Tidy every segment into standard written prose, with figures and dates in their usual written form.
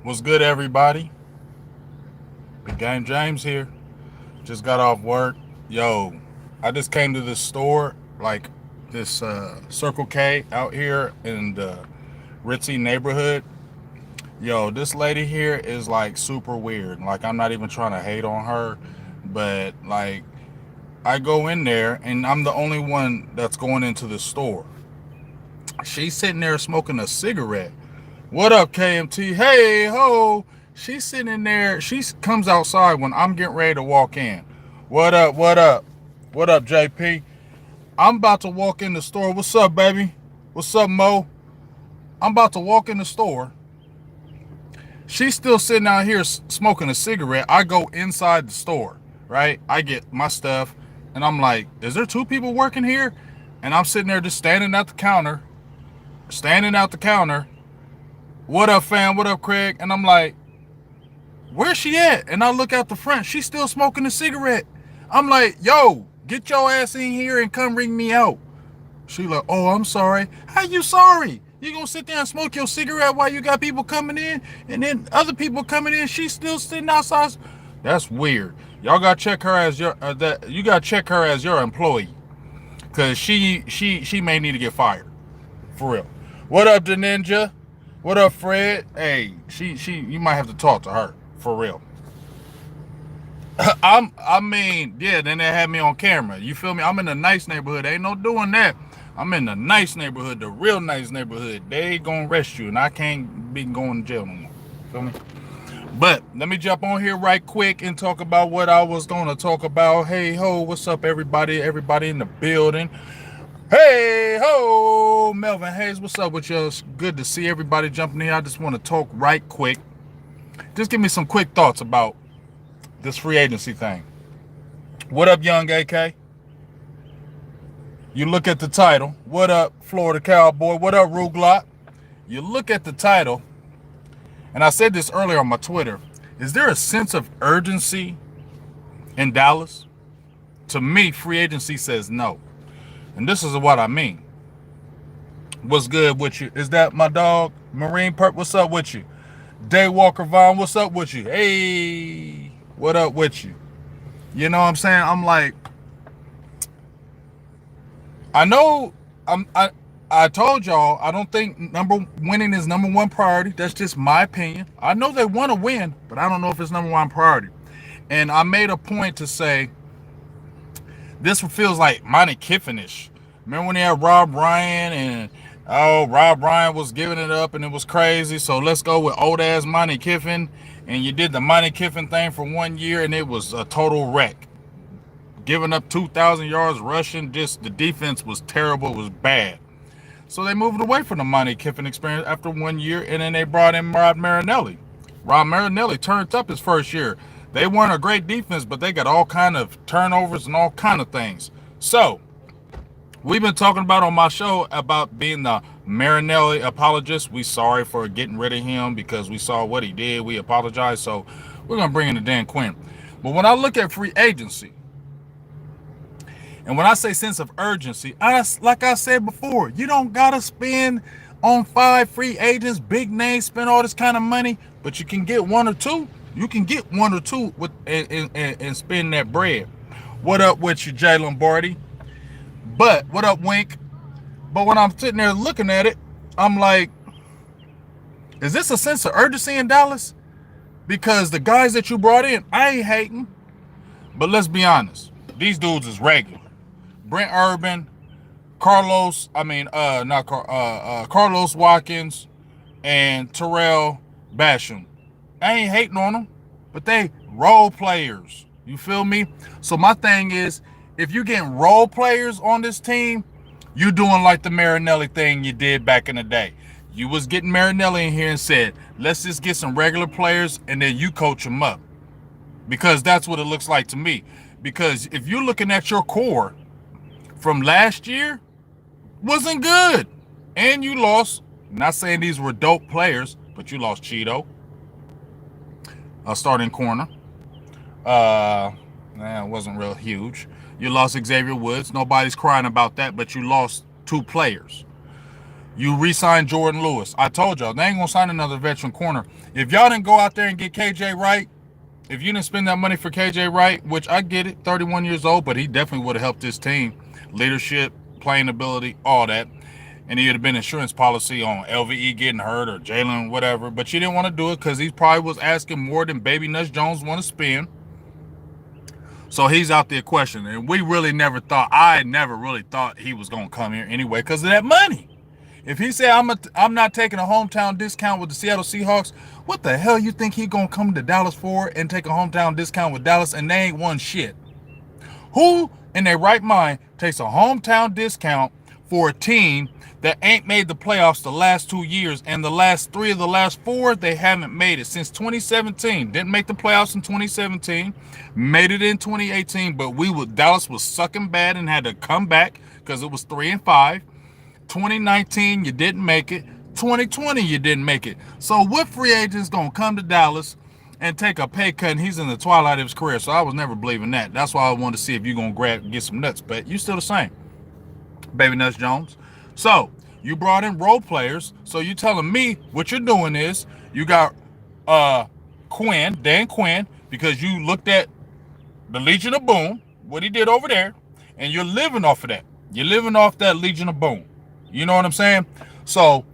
What's good, everybody? Big Game James here. Just got off work. Yo, I just came to this store, like this Circle K out here in the Ritzy neighborhood. Yo, this lady here is like super weird. Like, I'm not even trying to hate on her, but like, I go in there and I'm the only one that's going into the store. She's sitting there smoking a cigarette. What up, KMT? Hey, ho. She's sitting in there. She comes outside when I'm getting ready to walk in. What up? What up? What up, JP? I'm about to walk in the store. What's up, baby? What's up, Mo? I'm about to walk in the store. She's still sitting out here smoking a cigarette. I go inside the store, right? I get my stuff, and I'm like, is there two people working here? And I'm sitting there just standing out the counter. What up, fam? What up, Craig? And I'm like, where's she at? And I look out the front. She's still smoking a cigarette. I'm like, yo, get your ass in here and come ring me out. She like, oh, I'm sorry. How you sorry? You gonna sit there and smoke your cigarette while you got people coming in, and then other people coming in? She's still sitting outside. That's weird. Y'all gotta check her as your that. You gotta check her as your employee, cause she may need to get fired for real. What up, the ninja? What up, Fred? Hey, she you might have to talk to her for real. Yeah, then they had me on camera. You feel me? I'm in a nice neighborhood. Ain't no doing that. I'm in a nice neighborhood, the real nice neighborhood. They gonna arrest you, and I can't be going to jail no more. Feel me? But let me jump on here right quick and talk about what I was gonna talk about. Hey ho, what's up, everybody? Everybody in the building. Hey ho, Melvin Hayes, what's up with you? It's good to see everybody jumping in. I just want to talk right quick. Just give me some quick thoughts about this free agency thing. What up, young AK? You look at the title. What up, Florida Cowboy? What up, Ruglot? You look at the title, and I said this earlier on my Twitter. Is there a sense of urgency in Dallas? To me, free agency says no. And this is what I mean. What's good with you? Is that my dog, Marine Perp? What's up with you? Day Walker Vaughn, what's up with you? Hey, what up with you? You know what I'm saying? I'm like, I know I told y'all I don't think number winning is number one priority. That's just my opinion. I know they want to win, but I don't know if it's number one priority. And I made a point to say this feels like Monty Kiffinish. Remember when they had Rob Ryan and Rob Ryan was giving it up and it was crazy. So let's go with old ass Monty Kiffin. And you did the Monty Kiffin thing for 1 year and it was a total wreck. Giving up 2,000 yards rushing, just the defense was terrible, it was bad. So they moved away from the Monty Kiffin experience after 1 year, and then they brought in Rod Marinelli. Rod Marinelli turned up his first year. They weren't a great defense, but they got all kind of turnovers and all kind of things. So we've been talking about on my show about being the Marinelli apologist. We sorry for getting rid of him because we saw what he did. We apologize. So we're gonna bring in the Dan Quinn. But when I look at free agency, and when I say sense of urgency, like I said before, you don't gotta spend on 5 free agents, big names, spend all this kind of money, but you can get one or two. You can get one or two with and spend that bread. What up with you, Jay Lombardi? But what up, Wink? But when I'm sitting there looking at it, I'm like, is this a sense of urgency in Dallas? Because the guys that you brought in, I ain't hating. But let's be honest, these dudes is regular. Brent Urban, Carlos Watkins, and Terrell Basham. I ain't hating on them, but they role players. You feel me? So my thing is, if you're getting role players on this team, you doing like the Marinelli thing you did back in the day. You was getting Marinelli in here and said, let's just get some regular players and then you coach them up. Because that's what it looks like to me. Because if you're looking at your core from last year, wasn't good. And you lost, not saying these were dope players, but you lost Cheeto, a starting corner. It wasn't real huge. You lost Xavier Woods. Nobody's crying about that, but you lost 2 players. You re-sign Jordan Lewis. I told y'all, they ain't going to sign another veteran corner. If y'all didn't go out there and get KJ Wright, if you didn't spend that money for KJ Wright, which I get it, 31 years old, but he definitely would have helped this team. Leadership, playing ability, all that. And he would have been insurance policy on LVE getting hurt or Jalen, whatever. But you didn't want to do it because he probably was asking more than Baby Nuts Jones want to spend. So he's out there questioning. And we really never thought, I never really thought he was going to come here anyway because of that money. If he said, I'm not taking a hometown discount with the Seattle Seahawks, what the hell you think he going to come to Dallas for and take a hometown discount with Dallas and they ain't won shit? Who in their right mind takes a hometown discount for a team that ain't made the playoffs the last 2 years, and the last 3 of the last 4, they haven't made it since 2017. Didn't make the playoffs in 2017, made it in 2018, but Dallas was sucking bad and had to come back because it was 3-5. 2019, you didn't make it. 2020, you didn't make it. So what free agent's gonna come to Dallas and take a pay cut, and he's in the twilight of his career? So I was never believing that. That's why I wanted to see if you're gonna get some nuts, but you still the same, Baby Nuts Jones. So you brought in role players. So you telling me what you're doing is you got Dan Quinn, because you looked at the Legion of Boom, what he did over there, and you're living off of that. You're living off that Legion of Boom. You know what I'm saying? So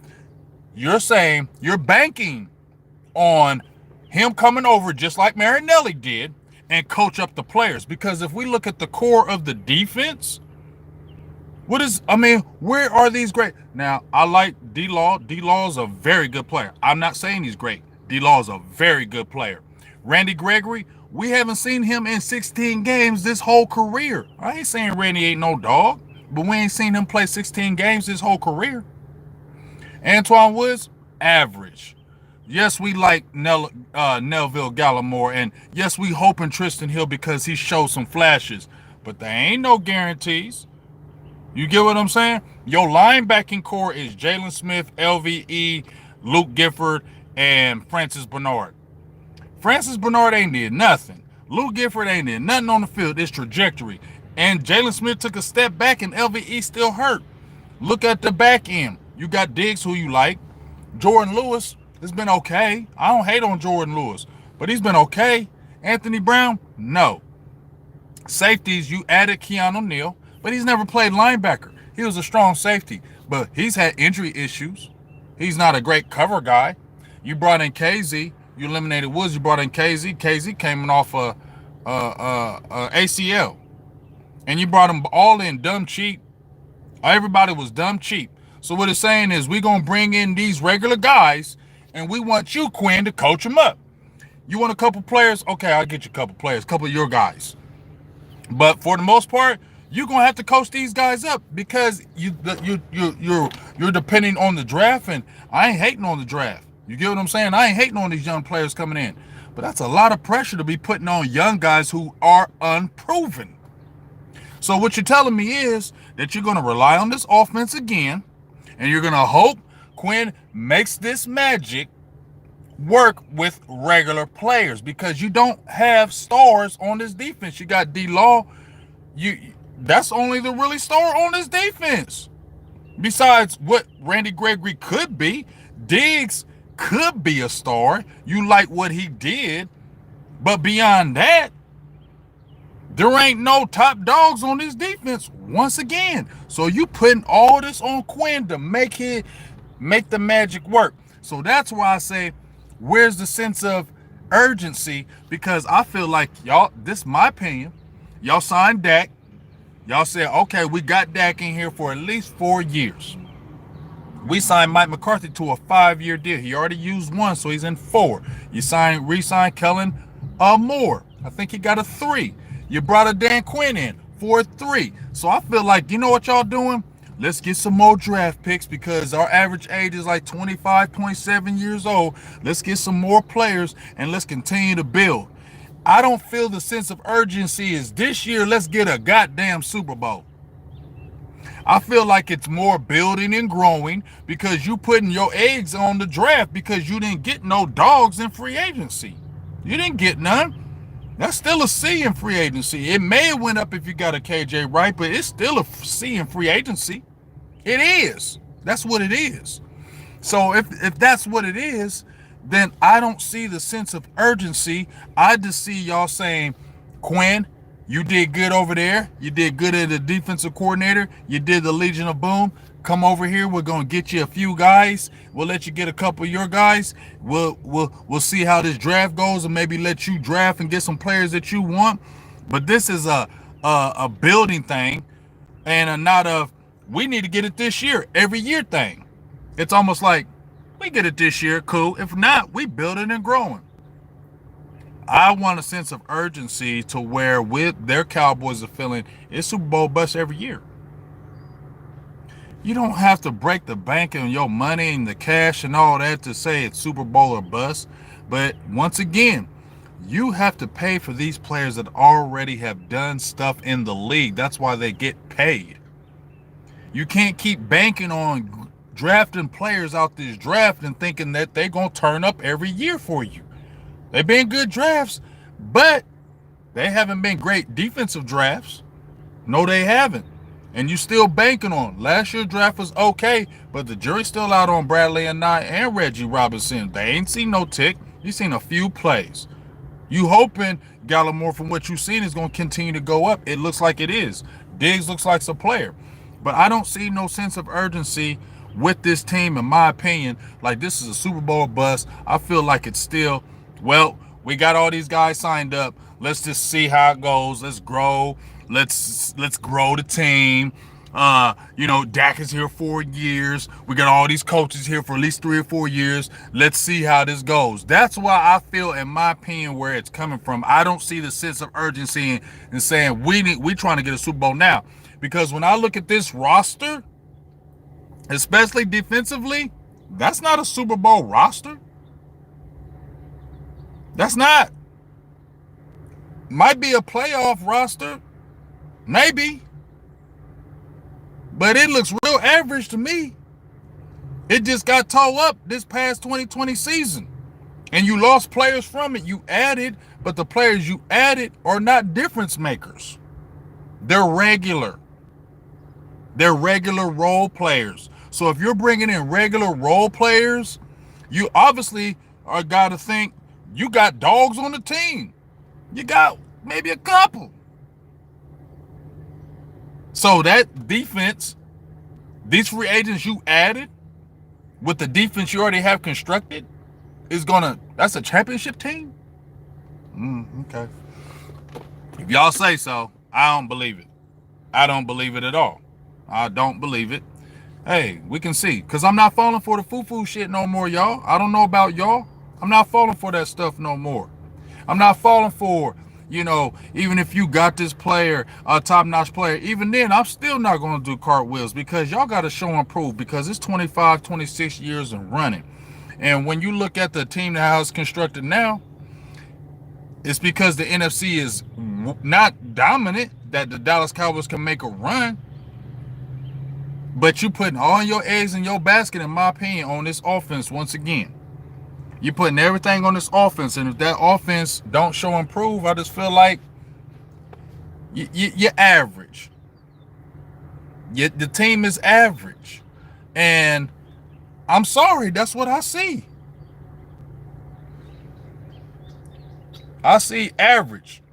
you're saying you're banking on him coming over just like Marinelli did and coach up the players. Because if we look at the core of the defense, where are these great? Now, I like D-Law. D-Law is a very good player. I'm not saying he's great. D-Law is a very good player. Randy Gregory, we haven't seen him in 16 games this whole career. I ain't saying Randy ain't no dog, but we ain't seen him play 16 games his whole career. Antoine Woods, average. Yes, we like Neville Gallimore, and yes, we hoping Tristan Hill because he showed some flashes, but there ain't no guarantees. You get what I'm saying? Your linebacking core is Jalen Smith, LVE, Luke Gifford, and Francis Bernard. Francis Bernard ain't did nothing. Luke Gifford ain't did nothing on the field. It's trajectory. And Jalen Smith took a step back, and LVE still hurt. Look at the back end. You got Diggs, who you like. Jordan Lewis has been okay. I don't hate on Jordan Lewis, but he's been okay. Anthony Brown, no. Safeties, you added Keanu Neal, but he's never played linebacker. He was a strong safety, but he's had injury issues. He's not a great cover guy. You brought in KZ. You eliminated Woods. You brought in KZ. KZ came off a ACL. And you brought them all in dumb cheap. Everybody was dumb cheap. So what it's saying is we're going to bring in these regular guys, and we want you, Quinn, to coach them up. You want a couple players? Okay, I'll get you a couple players, a couple of your guys. But for the most part, you're going to have to coach these guys up because you're depending on the draft, and I ain't hating on the draft. You get what I'm saying? I ain't hating on these young players coming in. But that's a lot of pressure to be putting on young guys who are unproven. So what you're telling me is that you're going to rely on this offense again, and you're going to hope Quinn makes this magic work with regular players because you don't have stars on this defense. You got D-Law. That's only the really star on this defense. Besides what Randy Gregory could be, Diggs could be a star. You like what he did, but beyond that, there ain't no top dogs on this defense once again. So you putting all this on Quinn to make the magic work. So that's why I say, where's the sense of urgency? Because I feel like y'all, this is my opinion, y'all signed Dak. Y'all said, okay, we got Dak in here for at least 4 years. We signed Mike McCarthy to a 5-year deal. He already used 1, so he's in 4. You re-signed Kellen Moore. I think he got a 3. You brought a Dan Quinn in for a 3. So I feel like, you know what y'all doing? Let's get some more draft picks because our average age is like 25.7 years old. Let's get some more players and let's continue to build. I don't feel the sense of urgency is this year, let's get a goddamn Super Bowl. I feel like it's more building and growing because you putting your eggs on the draft because you didn't get no dogs in free agency. You didn't get none. That's still a C in free agency. It may have went up if you got a KJ Wright, but it's still a C in free agency. It is. That's what it is. So if that's what it is, then I don't see the sense of urgency. I just see y'all saying, Quinn, you did good over there. You did good as a defensive coordinator. You did the Legion of Boom. Come over here. We're gonna get you a few guys. We'll let you get a couple of your guys. We'll see how this draft goes, and maybe let you draft and get some players that you want. But this is a building thing, and not a we need to get it this year, every year thing. It's almost like we get it this year, cool. If not, we build it and growing. I want a sense of urgency to where with their Cowboys are feeling it's Super Bowl bust every year. You don't have to break the bank on your money and the cash and all that to say it's Super Bowl or bust. But once again, you have to pay for these players that already have done stuff in the league. That's why they get paid. You can't keep banking on drafting players out this draft and thinking that they're going to turn up every year for you. They've been good drafts, but they haven't been great defensive drafts. No, they haven't. And you still banking on. Last year's draft was okay, but the jury's still out on Bradley Anae and Reggie Robinson. They ain't seen no tick. You seen a few plays. You hoping Gallimore, from what you've seen, is going to continue to go up. It looks like it is. Diggs looks like a player. But I don't see no sense of urgency with this team, in my opinion. Like, this is a Super Bowl bust. I feel like it's still, well, we got all these guys signed up. Let's just see how it goes. Let's grow. Let's grow the team. Dak is here 4 years. We got all these coaches here for at least 3 or 4 years. Let's see how this goes. That's why I feel, in my opinion, where it's coming from. I don't see the sense of urgency in saying we trying to get a Super Bowl now. Because when I look at this roster, especially defensively, that's not a Super Bowl roster. That's not. Might be a playoff roster. Maybe. But it looks real average to me. It just got tore up this past 2020 season. And you lost players from it. You added, but the players you added are not difference makers. They're regular. They're regular role players. So if you're bringing in regular role players, you obviously are got to think you got dogs on the team. You got maybe a couple. So that defense, these free agents you added with the defense you already have constructed is that's a championship team? Okay. If y'all say so, I don't believe it. I don't believe it at all. I don't believe it. Hey, we can see. Because I'm not falling for the foo-foo shit no more, y'all. I don't know about y'all. I'm not falling for that stuff no more. I'm not falling for, even if you got this player, a top-notch player, even then, I'm still not going to do cartwheels because y'all got to show and prove because it's 25, 26 years and running. And when you look at the team that is constructed now, it's because the NFC is not dominant that the Dallas Cowboys can make a run. But you putting all your eggs in your basket, in my opinion, on this offense once again. You're putting everything on this offense, and if that offense don't show and prove, I just feel like you're average. The team is average. And I'm sorry, that's what I see. I see average.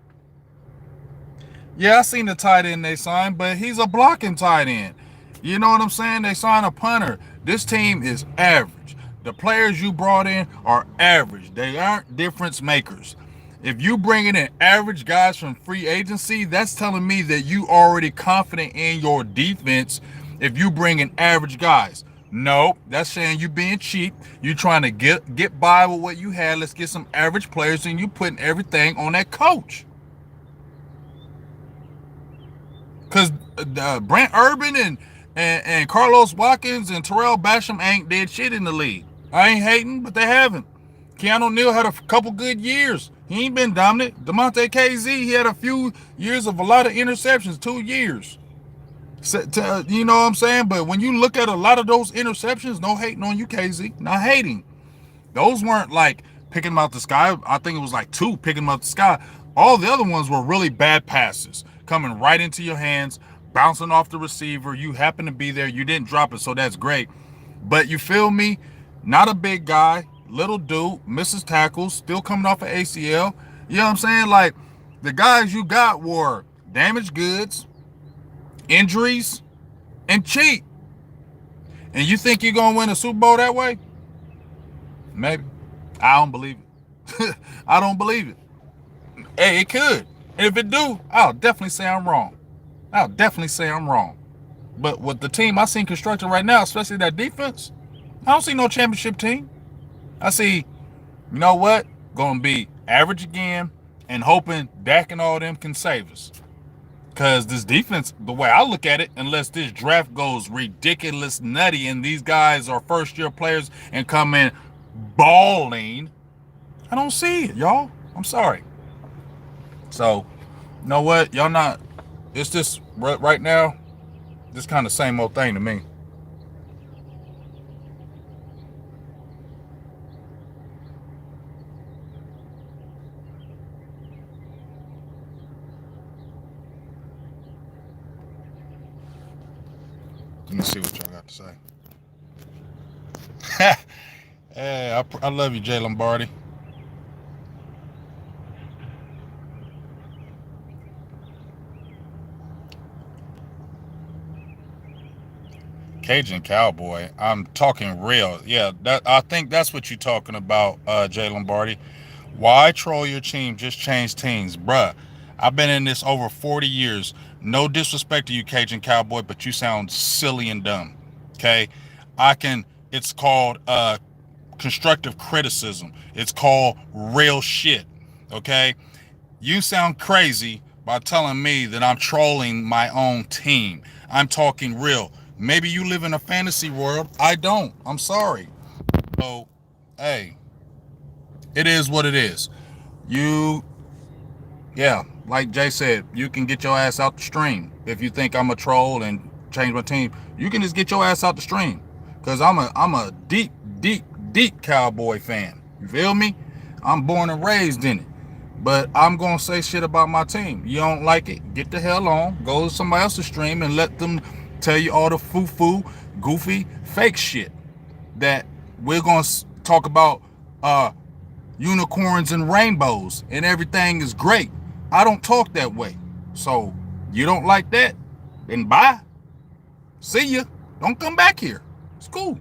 Yeah, I seen the tight end they signed, but he's a blocking tight end. You know what I'm saying? They signed a punter. This team is average. The players you brought in are average. They aren't difference makers. If you bringing in average guys from free agency, that's telling me that you already confident in your defense if you bring in average guys. No, that's saying you being cheap. You trying to get by with what you had. Let's get some average players, and you putting everything on that coach. Because Brent Urban and Carlos Watkins and Terrell Basham ain't did shit in the league. I ain't hating, but they haven't. Keanu Neal had a couple good years. He ain't been dominant. DeMonte KZ, he had a few years of a lot of interceptions, 2 years. You know what I'm saying? But when you look at a lot of those interceptions, no hating on you, KZ. Not hating. Those weren't like picking them out the sky. I think it was like 2 picking them out the sky. All the other ones were really bad passes coming right into your hands, bouncing off the receiver. You happen to be there. You didn't drop it, so that's great. But you feel me? Not a big guy, little dude, misses tackles, still coming off an ACL. You know what I'm saying? Like, the guys you got were damaged goods, injuries, and cheap. And you think you're going to win a Super Bowl that way? Maybe. I don't believe it. I don't believe it. Hey, it could. And if it do, I'll definitely say I'm wrong. I'll definitely say I'm wrong. But with the team I seen constructed right now, especially that defense, I don't see no championship team. I see, you know what? Going to be average again and hoping Dak and all them can save us. Because this defense, the way I look at it, unless this draft goes ridiculous nutty and these guys are first-year players and come in balling, I don't see it, y'all. I'm sorry. So, you know what? Y'all not, it's just right now, this kind of same old thing to me. Let me see what y'all got to say. Hey, I love you, Jay Lombardi. Cajun Cowboy. I'm talking real. Yeah, I think that's what you're talking about, Jay Lombardi. Why troll your team? Just change teams. Bruh, I've been in this over 40 years. No disrespect to you, Cajun Cowboy, but you sound silly and dumb. Okay? It's called constructive criticism. It's called real shit. Okay? You sound crazy by telling me that I'm trolling my own team. I'm talking real. Maybe you live in a fantasy world. I don't. I'm sorry. So, hey, it is what it is. Like Jay said, you can get your ass out the stream. If you think I'm a troll and change my team, you can just get your ass out the stream. Because I'm a deep, deep, deep Cowboy fan. You feel me? I'm born and raised in it. But I'm going to say shit about my team. You don't like it? Get the hell on. Go to somebody else's stream and let them tell you all the foo-foo, goofy, fake shit that we're going to talk about unicorns and rainbows and everything is great. I don't talk that way. So you don't like that? Then bye. See ya. Don't come back here. It's cool.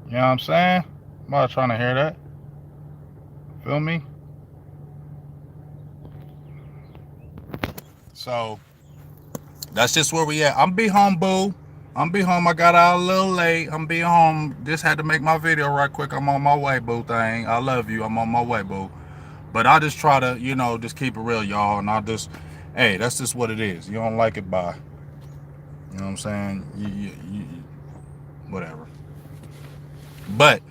You know what I'm saying? I'm not trying to hear that. Feel me? So that's just where we at. I'm be home, boo. I'm be home. I got out a little late. I'm be home. Just had to make my video right quick. I'm on my way, boo thing. I love you. I'm on my way, boo. But I just try to, just keep it real, y'all. And hey, that's just what it is. You don't like it, bye. You know what I'm saying? Whatever. But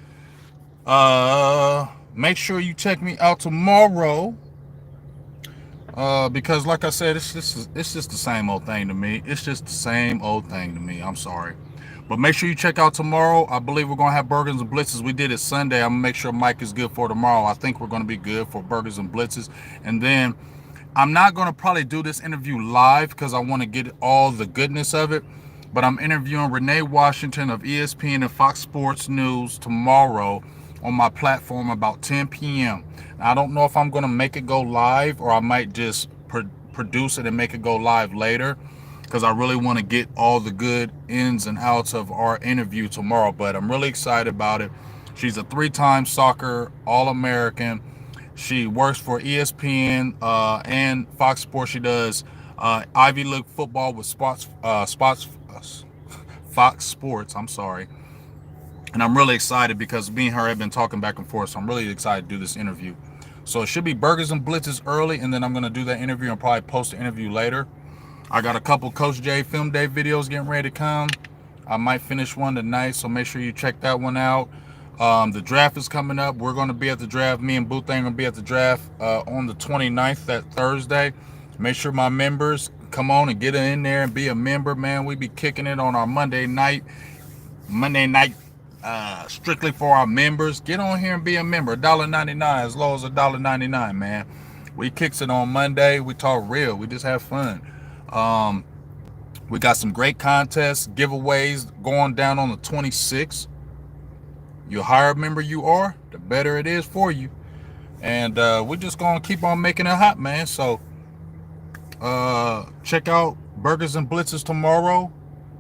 make sure you check me out tomorrow. Because like I said, it's just the same old thing to me. It's just the same old thing to me. I'm sorry. But make sure you check out tomorrow. I believe we're going to have Burgers and Blitzes. We did it Sunday. I'm going to make sure Mike is good for tomorrow. I think we're going to be good for Burgers and Blitzes. And then I'm not going to probably do this interview live because I want to get all the goodness of it. But I'm interviewing Renee Washington of ESPN and Fox Sports News tomorrow on my platform about 10 p.m. I don't know if I'm going to make it go live or I might just produce it and make it go live later because I really want to get all the good ins and outs of our interview tomorrow. But I'm really excited about it. She's a 3-time soccer All-American. She works for ESPN and Fox Sports. She does Ivy League football with Fox Sports. I'm sorry. And I'm really excited because me and her have been talking back and forth. So I'm really excited to do this interview. So it should be Burgers and Blitzes early, and then I'm going to do that interview and probably post the interview later. I got a couple Coach J Film Day videos getting ready to come. I might finish one tonight, so make sure you check that one out. The draft is coming up. We're going to be at the draft. Me and Booth are going to be at the draft on the 29th, that Thursday. Make sure my members come on and get in there and be a member, man. We be kicking it on our Monday night strictly for our members. Get on here and be a member. $1.99, as low as $1.99, man. We kicks it on Monday. We talk real. We just have fun. We got some great contests, giveaways going down on the 26th. The higher a member you are, the better it is for you. And we're just going to keep on making it hot, man. So check out Burgers and Blitzes tomorrow.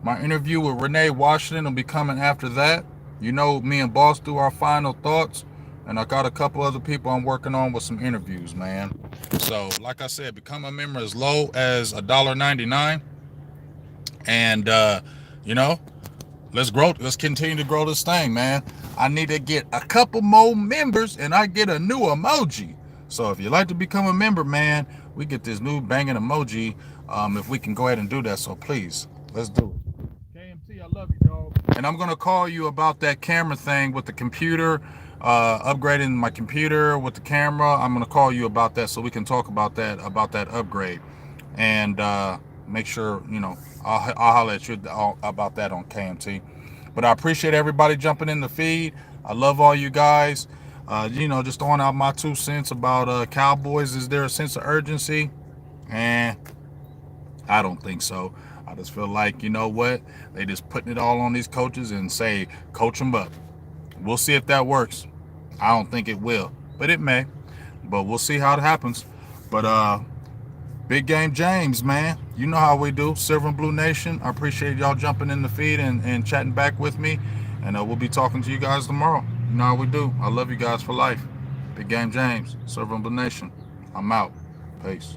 My interview with Renee Washington will be coming after that. You know, me and Boss do our final thoughts. And I got a couple other people I'm working on with some interviews, man. So, like I said, become a member as low as $1.99. And, you know, let's grow. Let's continue to grow this thing, man. I need to get a couple more members and I get a new emoji. So if you'd like to become a member, man, we get this new banging emoji. If we can go ahead and do that. So please, let's do it. KMT, I love you, dog. And I'm going to call you about that camera thing with the computer, upgrading my computer with the camera. I'm going to call you about that so we can talk about that upgrade. And make sure, you know, I'll holler at you about that on KMT. But I appreciate everybody jumping in the feed. I love all you guys. You know, just throwing out my 2 cents about Cowboys. Is there a sense of urgency? I don't think so. I just feel like, you know what? They just putting it all on these coaches and say, coach them up. We'll see if that works. I don't think it will, but it may. But we'll see how it happens. But Big Game James, man. You know how we do. Silver and Blue Nation. I appreciate y'all jumping in the feed and chatting back with me. And we'll be talking to you guys tomorrow. You know how we do. I love you guys for life. Big Game James, Silver and Blue Nation. I'm out. Peace.